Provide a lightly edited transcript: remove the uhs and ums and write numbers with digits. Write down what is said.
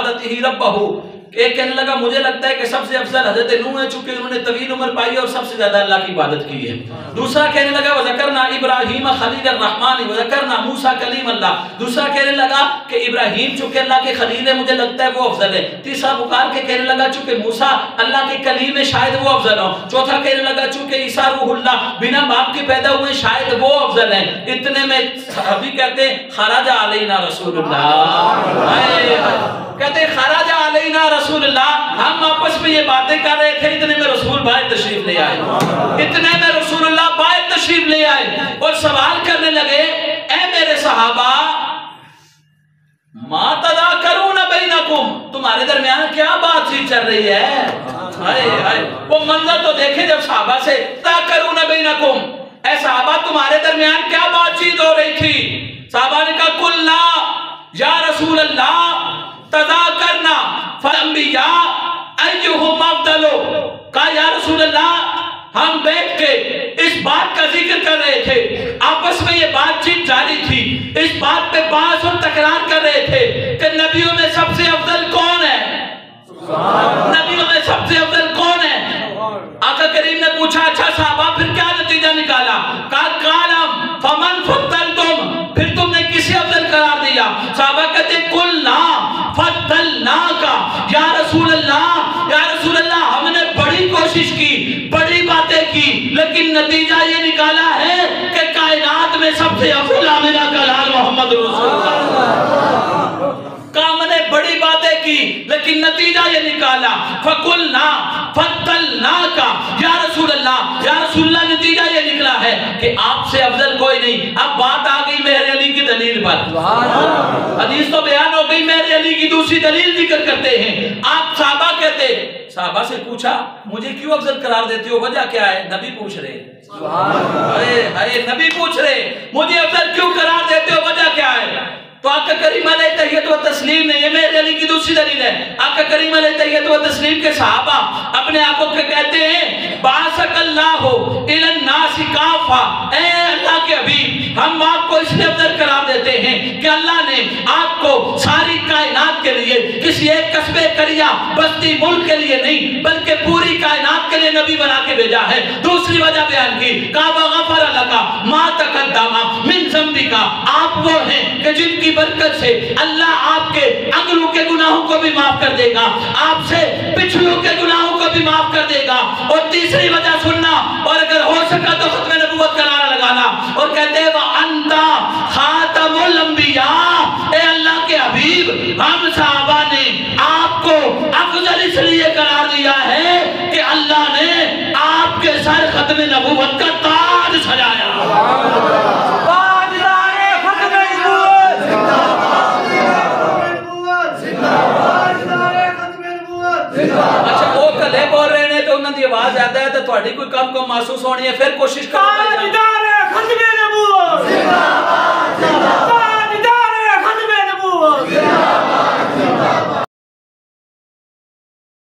इबादतिही रब्बहू। एक कहने लगा मुझे लगता है कि सबसे अफजल हजरत नूह है, चूंकि उन्होंने तवील उम्र पाई और सबसे ज्यादा अल्लाह की इबादत की है। दूसरा कहने लगा वज़करना इब्राहीम खलील अर्रहमान वज़करना मूसा कलीम अल्लाह। दूसरा कहने लगा कि इब्राहीम चूंकि अल्लाह के खलील है, मुझे लगता है वो अफजल है। तीसरा पुकार के कहने लगा चूंकि मूसा अल्लाह के कलीम है, शायद वो अफजल हो। चौथा कहने लगा चूंकि ईसा रूहुल्लाह बिना बाप के पैदा हुए, शायद वो अफजल है। इतने में सहाबी कहते खराजा अलैना रसूलुल्लाह, कहते खराजा अलैना रसूलुल्लाह, हम आपस में ये बातें कर रहे थे, इतने में रसूल भाई तशरीफ ले आए। इतने में रसूलुल्लाह भाई तशरीफ ले आए और सवाल करने लगे, ए मेरे सहाबा मा तदाकरून बैनकुम, तुम्हारे दरमियान क्या बातचीत चल रही है। हाय हाय, वो मंजर तो देखे जब सहाबा से तदाकरून बैनकुम, ए सहाबा तुम्हारे दरमियान क्या बातचीत हो रही थी। सहाबा ने कहा कुल्ला या रसूल अल्लाह तदाकरना फअंबिया अय्युहुम अफदलु, कहा या रसूल अल्लाह हम बैठ के इस बात का जिक्र कर रहे थे, आपस में ये बातचीत जारी थी, इस बात पे बहस और तकरार कर रहे थे कि नबियों में सबसे अफजल कौन है, नबियों में सबसे अफजल कौन है। आका करीम ने पूछा अच्छा साहबा फिर क्या नतीजा निकाला। कहा कालम फमन फद्दलतुम, फिर तुमने किसे अफजल करार दिया। साहबा कहते कुल्ला फद्दलनाका या रसूल अल्लाह, हमने बड़ी कोशिश की, बड़ी बातें की, लेकिन नतीजा ये निकाला है कि कायनात में सबसे अफजल मेरा कलाल मोहम्मद रसूलुल्लाह। हमने बड़ी बातें की लेकिन नतीजा ये निकाला फकुलना फद्दलनाका या रसूल अल्लाह, नतीजा ये निकला है कि आपसे अफजल कोई नहीं। अब बात आ गई मेरे अली की दलील पर, हदीस तो बयान हो गई, मेरे अली की दूसरी दलील जिक्र करते हैं। आप साहबा कहते, साहबा से पूछा मुझे क्यों अफजल करार देते हो, वजह क्या है। नबी पूछ रहे, अरे नबी पूछ रहे मुझे अफजल क्यों करार देते हो, वजह क्या है। तो आका करीम अलैहि तस्लीम ने, ये मेरे अली की दूसरी दलील है, आका करीम अलैहि तस्लीम के सहाबा अपने आंखों के कहते हैं बासकल्लाहु इलन नासी काफा, ए अल्लाह के हबीब हम आपको इसलिए अफजल करार देते हैं कि अल्लाह ने आपको सारी कायनात के लिए, किसी एक कस्बे करिया बस्ती मुल्क के लिए नहीं बल्कि पूरी कायनात के लिए नबी बना के भेजा है। दूसरी वजह बयान की, काबा गफर लका मा तकद्दमा मिन ज़ंबिका, आप वो हैं कि जिनकी बरकत से अल्लाह आपके अगलों के गुनाहों को भी माफ कर देगा, आपसे पिछलों के गुनाहों को भी माफ कर देगा। और तीसरी वजह सुनना, और अगर हो सका तो खत्म नबुव्वत का नारा लगाना और कहते हैं व अंता खातमुल अंबिया, ए अल्लाह के हबीब हम सहाबा ने आपको अफजल इसलिए करार दिया है कि अल्लाह ने आपके सर खत्म नबुव्वत का ताज सजाया। अच्छा वो कले बोल रहे ने तो उन्होंने आवाज ज्यादा है तो थोड़ी कोई कम महसूस होनी है, फिर कोशिश करो।